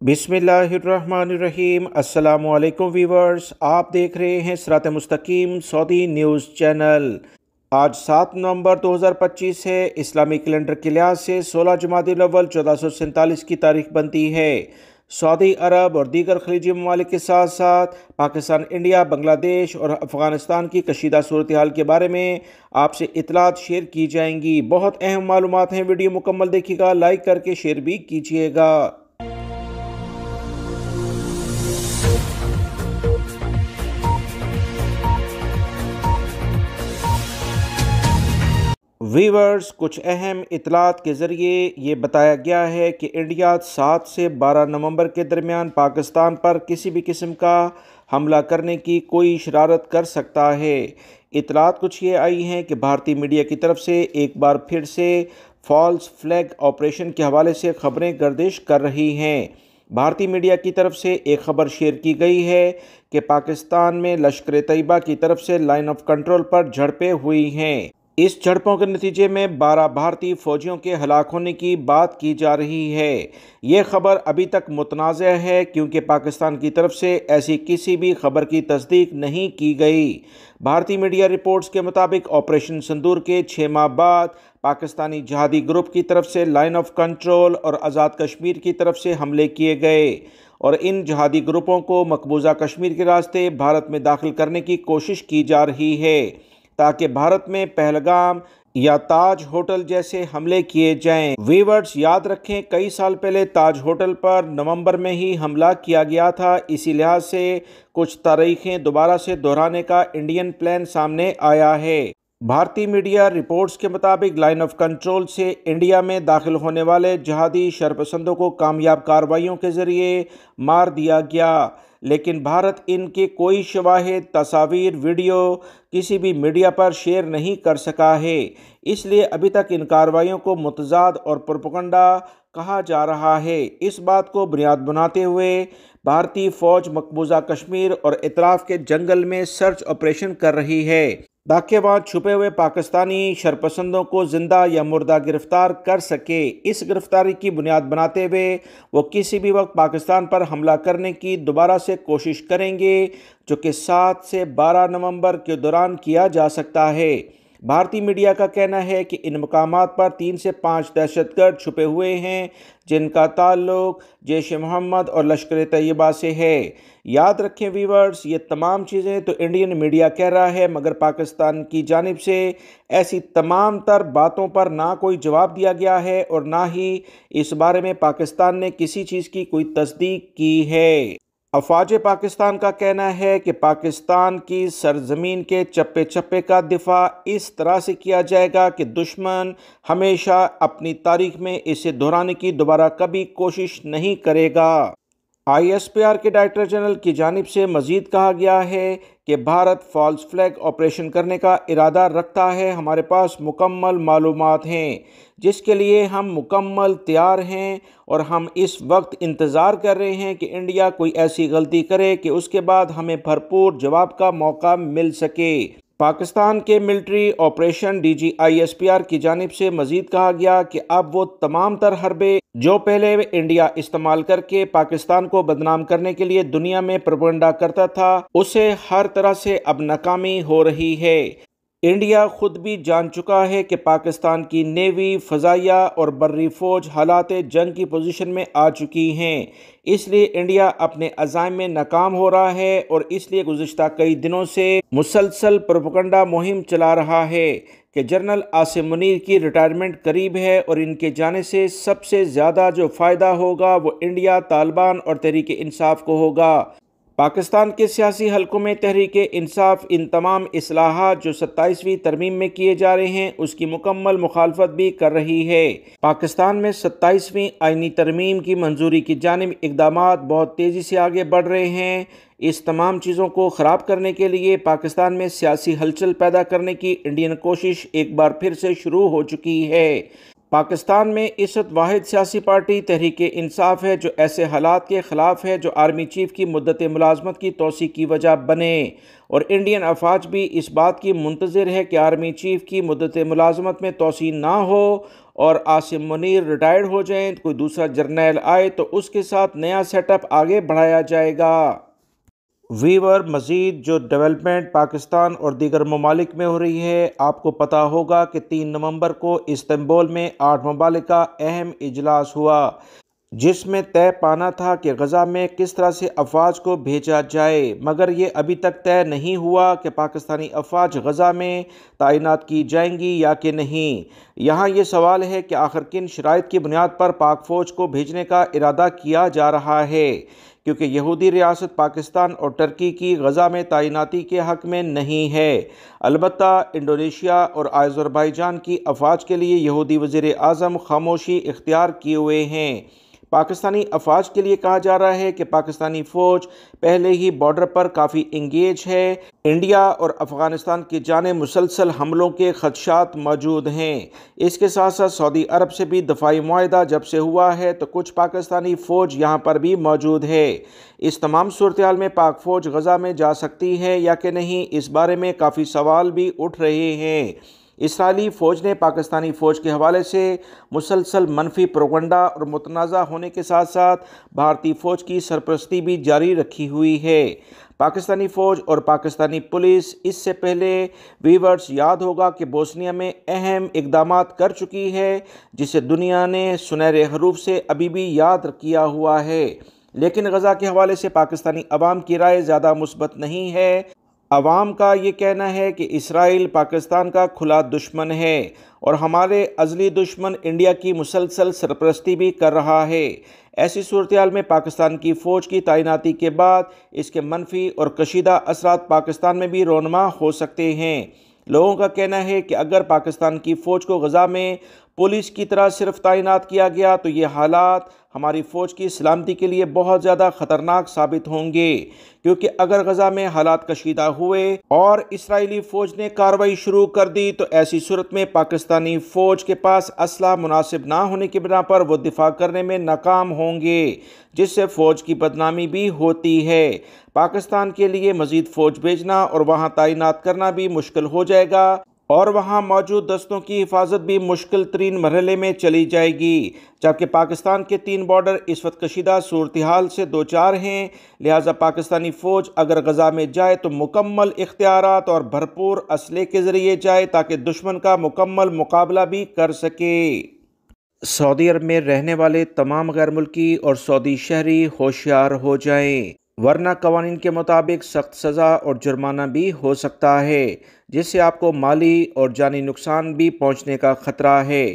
बिस्मिल्लाहिर्रहमानिर्रहीम। अस्सलामुअलैकुम वीवर्स, आप देख रहे हैं सिरात मुस्तकीम सऊदी न्यूज़ चैनल। आज 7 नवंबर 2025 है। इस्लामी कैलेंडर के लिहाज से 16 जमादिल अव्वल 1447 की तारीख बनती है। सऊदी अरब और दीगर खलीजी ममालिक के साथ साथ पाकिस्तान, इंडिया, बांग्लादेश और अफ़गानिस्तान की कशीदा सूरत हाल के बारे में आपसे इतलात शेयर की जाएंगी। बहुत अहम मालूमात हैं, वीडियो मुकम्मल देखिएगा, लाइक करके शेयर भी कीजिएगा। वीवर्स, कुछ अहम इतलात के ज़रिए ये बताया गया है कि इंडिया 7 से 12 नवंबर के दरमियान पाकिस्तान पर किसी भी किस्म का हमला करने की कोई शरारत कर सकता है। इतलात कुछ ये आई हैं कि भारतीय मीडिया की तरफ से एक बार फिर से फॉल्स फ्लैग ऑपरेशन के हवाले से खबरें गर्दिश कर रही हैं। भारतीय मीडिया की तरफ से एक खबर शेयर की गई है कि पाकिस्तान में लश्कर तैयबा की तरफ से लाइन ऑफ कंट्रोल पर झड़पें हुई हैं। इस झड़पों के नतीजे में 12 भारतीय फौजियों के हलाक होने की बात की जा रही है। ये खबर अभी तक मुतनाज़ है क्योंकि पाकिस्तान की तरफ से ऐसी किसी भी खबर की तस्दीक नहीं की गई। भारतीय मीडिया रिपोर्ट्स के मुताबिक ऑपरेशन सिंदूर के 6 माह बाद पाकिस्तानी जिहादी ग्रुप की तरफ से लाइन ऑफ कंट्रोल और आज़ाद कश्मीर की तरफ से हमले किए गए और इन जिहादी ग्रुपों को मकबूजा कश्मीर के रास्ते भारत में दाखिल करने की कोशिश की जा रही है ताकि भारत में पहलगाम या ताज होटल जैसे हमले किए जाएं। वीवर्स, याद रखें, कई साल पहले ताज होटल पर नवंबर में ही हमला किया गया था। इसी लिहाज से कुछ तारीखें दोबारा से दोहराने का इंडियन प्लान सामने आया है। भारतीय मीडिया रिपोर्ट्स के मुताबिक लाइन ऑफ कंट्रोल से इंडिया में दाखिल होने वाले जिहादी शरपसंदों को कामयाब कार्रवाइयों के जरिए मार दिया गया, लेकिन भारत इनके कोई शवाहिद, तस्वीर, वीडियो किसी भी मीडिया पर शेयर नहीं कर सका है। इसलिए अभी तक इन कार्रवाइयों को मुतजाद और प्रोपेगेंडा कहा जा रहा है। इस बात को बुनियाद बनाते हुए भारतीय फौज मकबूजा कश्मीर और इतराफ़ के जंगल में सर्च ऑपरेशन कर रही है ताकि वहाँ छुपे हुए पाकिस्तानी शरपसंदों को जिंदा या मुर्दा गिरफ्तार कर सके। इस गिरफ्तारी की बुनियाद बनाते हुए वो किसी भी वक्त पाकिस्तान पर हमला करने की दोबारा से कोशिश करेंगे, जो कि 7 से 12 नवंबर के दौरान किया जा सकता है। भारतीय मीडिया का कहना है कि इन मकामात पर 3 से 5 दहशतगर्द छुपे हुए हैं जिनका ताल्लुक जैश ए मोहम्मद और लश्कर तैयबा से है। याद रखें वीवर्स, ये तमाम चीज़ें तो इंडियन मीडिया कह रहा है, मगर पाकिस्तान की जानिब से ऐसी तमाम तर बातों पर ना कोई जवाब दिया गया है और ना ही इस बारे में पाकिस्तान ने किसी चीज़ की कोई तस्दीक की है। अफवाज पाकिस्तान का कहना है कि पाकिस्तान की सरजमीन के चप्पे चप्पे का दिफा इस तरह से किया जाएगा कि दुश्मन हमेशा अपनी तारीख में इसे दोहराने की दोबारा कभी कोशिश नहीं करेगा। ISPR के डायरेक्टर जनरल की जानिब से मज़ीद कहा गया है कि भारत फॉल्स फ्लैग ऑपरेशन करने का इरादा रखता है। हमारे पास मुकम्मल मालूमात हैं जिसके लिए हम मुकम्मल तैयार हैं और हम इस वक्त इंतज़ार कर रहे हैं कि इंडिया कोई ऐसी गलती करे कि उसके बाद हमें भरपूर जवाब का मौका मिल सके। पाकिस्तान के मिलिट्री ऑपरेशन DG ISPR की जानिब से मज़ीद कहा गया कि अब वो तमाम तर हरबे जो पहले इंडिया इस्तेमाल करके पाकिस्तान को बदनाम करने के लिए दुनिया में प्रोपेगेंडा करता था, उसे हर तरह से अब नाकामी हो रही है। इंडिया खुद भी जान चुका है कि पाकिस्तान की नेवी, फ़ज़ाइया और बर्री फ़ौज हालात जंग की पोजीशन में आ चुकी हैं। इसलिए इंडिया अपने अज़ाइम में नाकाम हो रहा है और इसलिए गुज़िश्ता कई दिनों से मुसलसल प्रोपेगेंडा मुहिम चला रहा है कि जनरल आसिम मुनीर की रिटायरमेंट करीब है और इनके जाने से सबसे ज़्यादा जो फ़ायदा होगा वो इंडिया, तालिबान और तहरीक इंसाफ को होगा। पाकिस्तान के सियासी हलकों में तहरीक इंसाफ इन तमाम इस्लाहात जो 27वीं तरमीम में किए जा रहे हैं उसकी मुकम्मल मुखालफत भी कर रही है। पाकिस्तान में 27वीं आईनी तरमीम की मंजूरी की जानिब इक़दामात बहुत तेज़ी से आगे बढ़ रहे हैं। इस तमाम चीज़ों को ख़राब करने के लिए पाकिस्तान में सियासी हलचल पैदा करने की इंडियन कोशिश एक बार फिर से शुरू हो चुकी है। पाकिस्तान में इस वक्त वाहिद सियासी पार्टी तहरीक इंसाफ है जो ऐसे हालात के ख़िलाफ़ है जो आर्मी चीफ की मुद्दत मुलाजमत की तोसी की वजह बने और इंडियन अफवाज भी इस बात की मुंतज़िर है कि आर्मी चीफ की मुद्दत मुलाजमत में तोसी ना हो और आसिम मुनीर रिटायर्ड हो जाएं, तो कोई दूसरा जर्नैल आए तो उसके साथ नया सेटअप आगे बढ़ाया जाएगा। वीवर मज़ीद जो डेवलपमेंट पाकिस्तान और दीगर ममालिक में हो रही है, आपको पता होगा कि 3 नवंबर को इस्तांबुल में 8 ममालिक का अहम इजलास हुआ, जिसमें तय पाना था कि गज़ा में किस तरह से अफवाज को भेजा जाए, मगर ये अभी तक तय नहीं हुआ कि पाकिस्तानी अफवाज गज़ा में तैनात की जाएंगी या कि नहीं। यहाँ ये सवाल है कि आखिर किन शराइत की बुनियाद पर पाक फ़ौज को भेजने का इरादा किया जा रहा है, क्योंकि यहूदी रियासत पाकिस्तान और टर्की की गज़ा में तैनाती के हक़ में नहीं है। अलबत्ता इंडोनेशिया और अज़रबैजान की अफवाज के लिए यहूदी वज़ीर आज़म खामोशी इख्तियार किए हुए हैं। पाकिस्तानी अफवाज के लिए कहा जा रहा है कि पाकिस्तानी फ़ौज पहले ही बॉर्डर पर काफ़ी इंगेज है। इंडिया और अफ़गानिस्तान की जानिब मुसलसल हमलों के खदशात मौजूद हैं। इसके साथ साथ सऊदी अरब से भी दफ़ाई मुआहदा जब से हुआ है तो कुछ पाकिस्तानी फ़ौज यहाँ पर भी मौजूद है। इस तमाम सूरत हाल में पाक फ़ौज गज़ा में जा सकती है या कि नहीं, इस बारे में काफ़ी सवाल भी उठ रहे हैं। इसराइली फ़ौज ने पाकिस्तानी फ़ौज के हवाले से मुसलसल मनफी प्रोपगंडा और मुतनाज़ा होने के साथ साथ भारतीय फ़ौज की सरपरस्ती भी जारी रखी हुई है। पाकिस्तानी फ़ौज और पाकिस्तानी पुलिस इससे पहले वीवर्स याद होगा कि बोस्निया में अहम इकदाम कर चुकी है, जिसे दुनिया ने सुनहरे हरूफ से अभी भी याद किया हुआ है। लेकिन गज़ा के हवाले से पाकिस्तानी अवाम की राय ज़्यादा मुस्बत नहीं है। अवाम का ये कहना है कि इसराइल पाकिस्तान का खुला दुश्मन है और हमारे अज़ली दुश्मन इंडिया की मुसलसल सरपरस्ती भी कर रहा है। ऐसी सूरत हाल में पाकिस्तान की फ़ौज की तैनाती के बाद इसके मनफी और कशीदा असरात पाकिस्तान में भी रोनमा हो सकते हैं। लोगों का कहना है कि अगर पाकिस्तान की फ़ौज को गज़ा में पुलिस की तरह सिर्फ तैनात किया गया तो ये हालात हमारी फ़ौज की सलामती के लिए बहुत ज़्यादा ख़तरनाक साबित होंगे, क्योंकि अगर गज़ा में हालात कशीदा हुए और इसराइली फ़ौज ने कार्रवाई शुरू कर दी तो ऐसी सूरत में पाकिस्तानी फ़ौज के पास असला मुनासिब ना होने की बिना पर वो दिफा करने में नाकाम होंगे, जिससे फ़ौज की बदनामी भी होती है। पाकिस्तान के लिए मज़ीद फ़ौज भेजना और वहाँ तैनात करना भी मुश्किल हो जाएगा और वहाँ मौजूद दस्तों की हिफाजत भी मुश्किल तरीन मरहले में चली जाएगी। जबकि पाकिस्तान के 3 बॉर्डर इस वक्त कशीदा सूरत हाल से दो चार हैं, लिहाजा पाकिस्तानी फ़ौज अगर गज़ा में जाए तो मुकम्मल इख्तियारात और भरपूर असले के ज़रिए जाए ताकि दुश्मन का मुकम्मल मुकाबला भी कर सके। सऊदी अरब में रहने वाले तमाम गैर मुल्की और सऊदी शहरी होशियार हो जाएं, वरना कवानीन के मुताबिक सख्त सज़ा और जुर्माना भी हो सकता है, जिससे आपको माली और जानी नुकसान भी पहुंचने का ख़तरा है।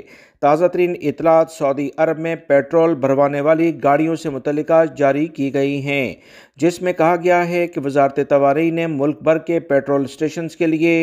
ताज़ा तरीन इतलात सऊदी अरब में पेट्रोल भरवाने वाली गाड़ियों से मुतल्लिका जारी की गई हैं, जिसमें कहा गया है कि वज़ारत तवारी ने मुल्क भर के पेट्रोल स्टेशन के लिए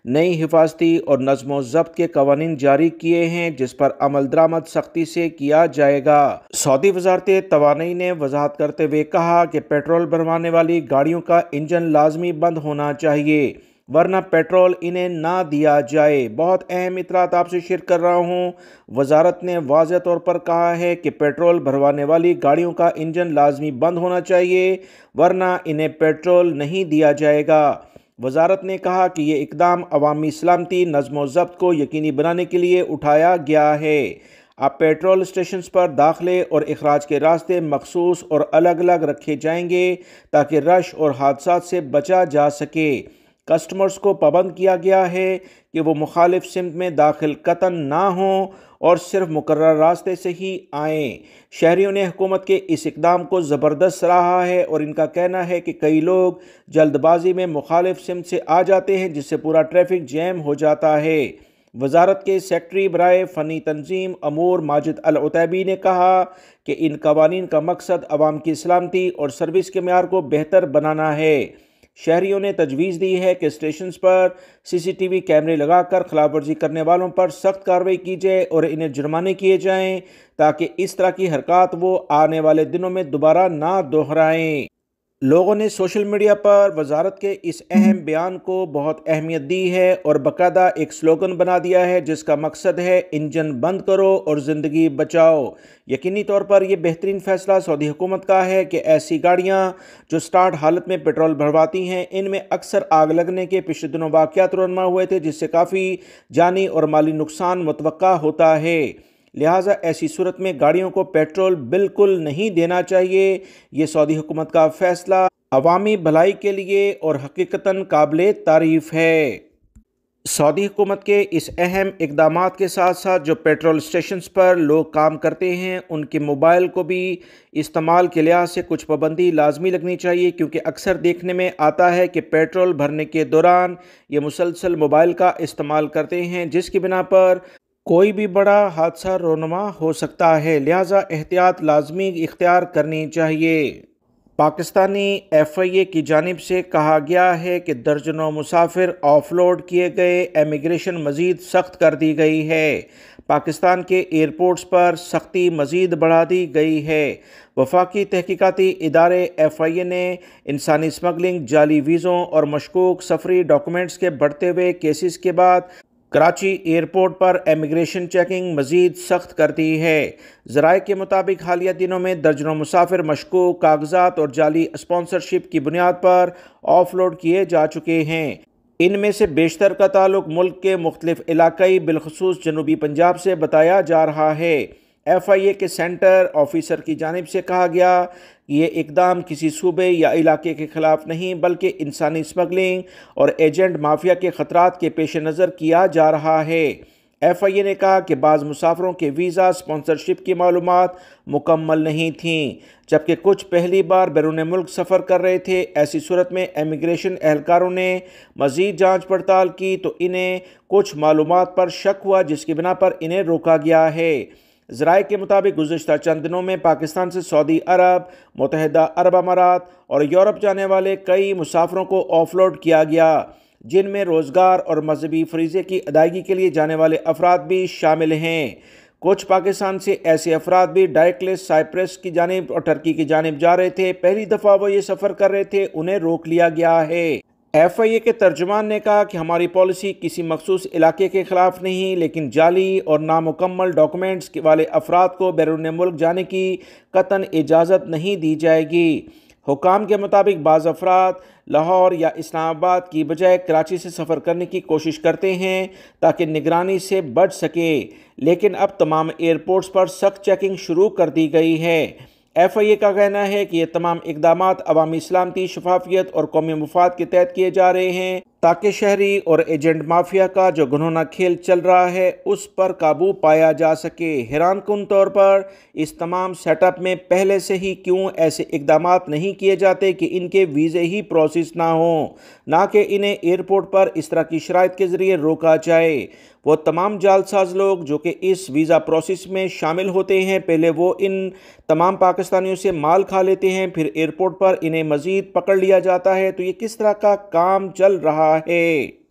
नई हिफाजती और नज़्म व ज़ब्त के कवानीन जारी किए हैं, जिस पर अमल दरामद सख्ती से किया जाएगा। सऊदी वज़ारत तवारी ने वजाहत करते हुए कहा कि पेट्रोल भरवाने वाली गाड़ियों का इंजन लाजमी बंद होना चाहिए, वरना पेट्रोल इन्हें ना दिया जाए। बहुत अहम इतलात आपसे शेयर कर रहा हूँ। वजारत ने वाज़ेह तौर पर कहा है कि पेट्रोल भरवाने वाली गाड़ियों का इंजन लाजमी बंद होना चाहिए, वरना इन्हें पेट्रोल नहीं दिया जाएगा। वजारत ने कहा कि ये इकदाम अवामी सलामती नज़्म व ज़ब्त को यकीनी बनाने के लिए उठाया गया है। अब पेट्रोल स्टेशन पर दाखिले और इखराज के रास्ते मखसूस और अलग अलग रखे जाएंगे ताकि रश और हादसात से बचा जा सके। कस्टमर्स को पाबंद किया गया है कि वो मुखालिफ सिमत में दाखिल कतन ना हों और सिर्फ मुकर्रर रास्ते से ही आएँ। शहरियों ने हुकूमत के इस इकदाम को ज़बरदस्त सराहा है और इनका कहना है कि कई लोग जल्दबाजी में मुखालिफ सिमत से आ जाते हैं, जिससे पूरा ट्रैफिक जैम हो जाता है। वजारत के सेक्रेटरी बराए फ़नी तंजीम अमूर माजिद अल उतैबी ने कहा कि इन कवानीन का मकसद अवाम की सलामती और सर्विस के मेयार को बेहतर बनाना है। शहरियों ने तजवीज़ दी है कि स्टेशन पर CCTV कैमरे लगाकर खिलाफवर्जी करने वालों पर सख्त कार्रवाई की जाए और इन्हें जुर्माने किए जाएं, ताकि इस तरह की हरकत वो आने वाले दिनों में दोबारा ना दोहराएं। लोगों ने सोशल मीडिया पर वजारत के इस अहम बयान को बहुत अहमियत दी है और बाकायदा एक स्लोगन बना दिया है, जिसका मकसद है इंजन बंद करो और ज़िंदगी बचाओ। यकीनी तौर पर यह बेहतरीन फ़ैसला सऊदी हुकूमत का है कि ऐसी गाड़ियां जो स्टार्ट हालत में पेट्रोल भरवाती हैं, इनमें अक्सर आग लगने के पिछले दिनों वाक़यात रुनमा हुए थे, जिससे काफ़ी जानी और माली नुकसान मुतवक्का होता है। लिहाजा ऐसी सूरत में गाड़ियों को पेट्रोल बिल्कुल नहीं देना चाहिए। ये सऊदी हुकूमत का फैसला अवामी भलाई के लिए और हकीकतन काबिले तारीफ़ है। सऊदी हुकूमत के इस अहम इक़दामात के साथ साथ जो पेट्रोल स्टेशंस पर लोग काम करते हैं उनके मोबाइल को भी इस्तेमाल के लिहाज से कुछ पाबंदी लाजमी लगनी चाहिए, क्योंकि अक्सर देखने में आता है कि पेट्रोल भरने के दौरान ये मुसलसल मोबाइल का इस्तेमाल करते हैं, जिसकी बिना पर कोई भी बड़ा हादसा रोनुमा हो सकता है। लिहाजा एहतियात लाजमी इख्तियार करनी चाहिए। पाकिस्तानी FIA की जानिब से कहा गया है कि दर्जनों मुसाफिर ऑफलोड किए गए, इमिग्रेशन मज़ीद सख्त कर दी गई है। पाकिस्तान के एयरपोर्ट्स पर सख्ती मज़ीद बढ़ा दी गई है। वफाकी तहकीकाती इदारे FIA ने इंसानी स्मगलिंग, जाली वीज़ों और मशकूक सफरी डॉक्यूमेंट्स के बढ़ते हुए केसेस के बाद कराची एयरपोर्ट पर इमिग्रेशन चेकिंग मज़ीद सख्त कर दी है। ज़राए के मुताबिक हालिया दिनों में दर्जनों मुसाफिर मशकूक कागजात और जाली स्पॉन्सरशिप की बुनियाद पर ऑफलोड किए जा चुके हैं। इनमें से बेशतर का ताल्लुक मुल्क के मुख्तलिफ इलाकाई बिलखसूस जनूबी पंजाब से बताया जा रहा है। FIA के सेंटर ऑफिसर की जानिब से कहा गया कि ये इकदाम किसी सूबे या इलाके के ख़िलाफ़ नहीं बल्कि इंसानी स्मगलिंग और एजेंट माफिया के ख़तरात के पेश नज़र किया जा रहा है। FIA ने कहा कि बाज़ मुसाफरों के वीज़ा स्पॉन्सरशिप की मालूमात मुकम्मल नहीं थीं, जबकि कुछ पहली बार बैरून मुल्क सफ़र कर रहे थे। ऐसी सूरत में इमिग्रेशन एहलकारों ने मज़ीद जांच पड़ताल की तो इन्हें कुछ मालूमात पर शक हुआ, जिसकी बिना पर इन्हें रोका गया है। ज़राए के मुताबिक गुज़िश्ता चंद दिनों में पाकिस्तान से सऊदी अरब, मुत्तहिदा अरब अमारात और यूरोप जाने वाले कई मुसाफरों को ऑफलोड किया गया, जिनमें रोज़गार और मजहबी फरीज़े की अदायगी के लिए जाने वाले अफराद भी शामिल हैं। कुछ पाकिस्तान से ऐसे अफराद भी डायरेक्टली साइप्रस की जानिब और टर्की की जानिब जा रहे थे। पहली दफ़ा वो ये सफ़र कर रहे थे, उन्हें रोक लिया गया है। FIA के तर्जुमान ने कहा कि हमारी पॉलिसी किसी मखसूस इलाके के ख़िलाफ़ नहीं, लेकिन जाली और नामुकम्मल डॉक्यूमेंट्स वाले अफराद को बैरून मुल्क जाने की कतन इजाज़त नहीं दी जाएगी। हुकाम के मुताबिक बाज़ अफराद लाहौर या इस्लामाबाद की बजाय कराची से सफ़र करने की कोशिश करते हैं ताकि निगरानी से बच सके, लेकिन अब तमाम एयरपोर्ट्स पर सख्त चेकिंग शुरू कर दी गई है। FIA का कहना है कि ये तमाम इक़दामात अवामी सलामती, शफाफियत और कौमी मुफाद के तहत किए जा रहे हैं ताकि शहरी और एजेंट माफिया का जो घिनौना खेल चल रहा है उस पर काबू पाया जा सके। हैरानकुन तौर पर इस तमाम सेटअप में पहले से ही क्यों ऐसे इक़दामात नहीं किए जाते कि इनके वीज़े ही प्रोसेस ना हों, ना कि इन्हें एयरपोर्ट पर इस तरह की शराइत के ज़रिए रोका जाए। वो तमाम जालसाज लोग जो कि इस वीज़ा प्रोसेस में शामिल होते हैं, पहले वो इन तमाम पाकिस्तानियों से माल खा लेते हैं, फिर एयरपोर्ट पर इन्हें मज़ीद पकड़ लिया जाता है। तो ये किस तरह का काम चल रहा है।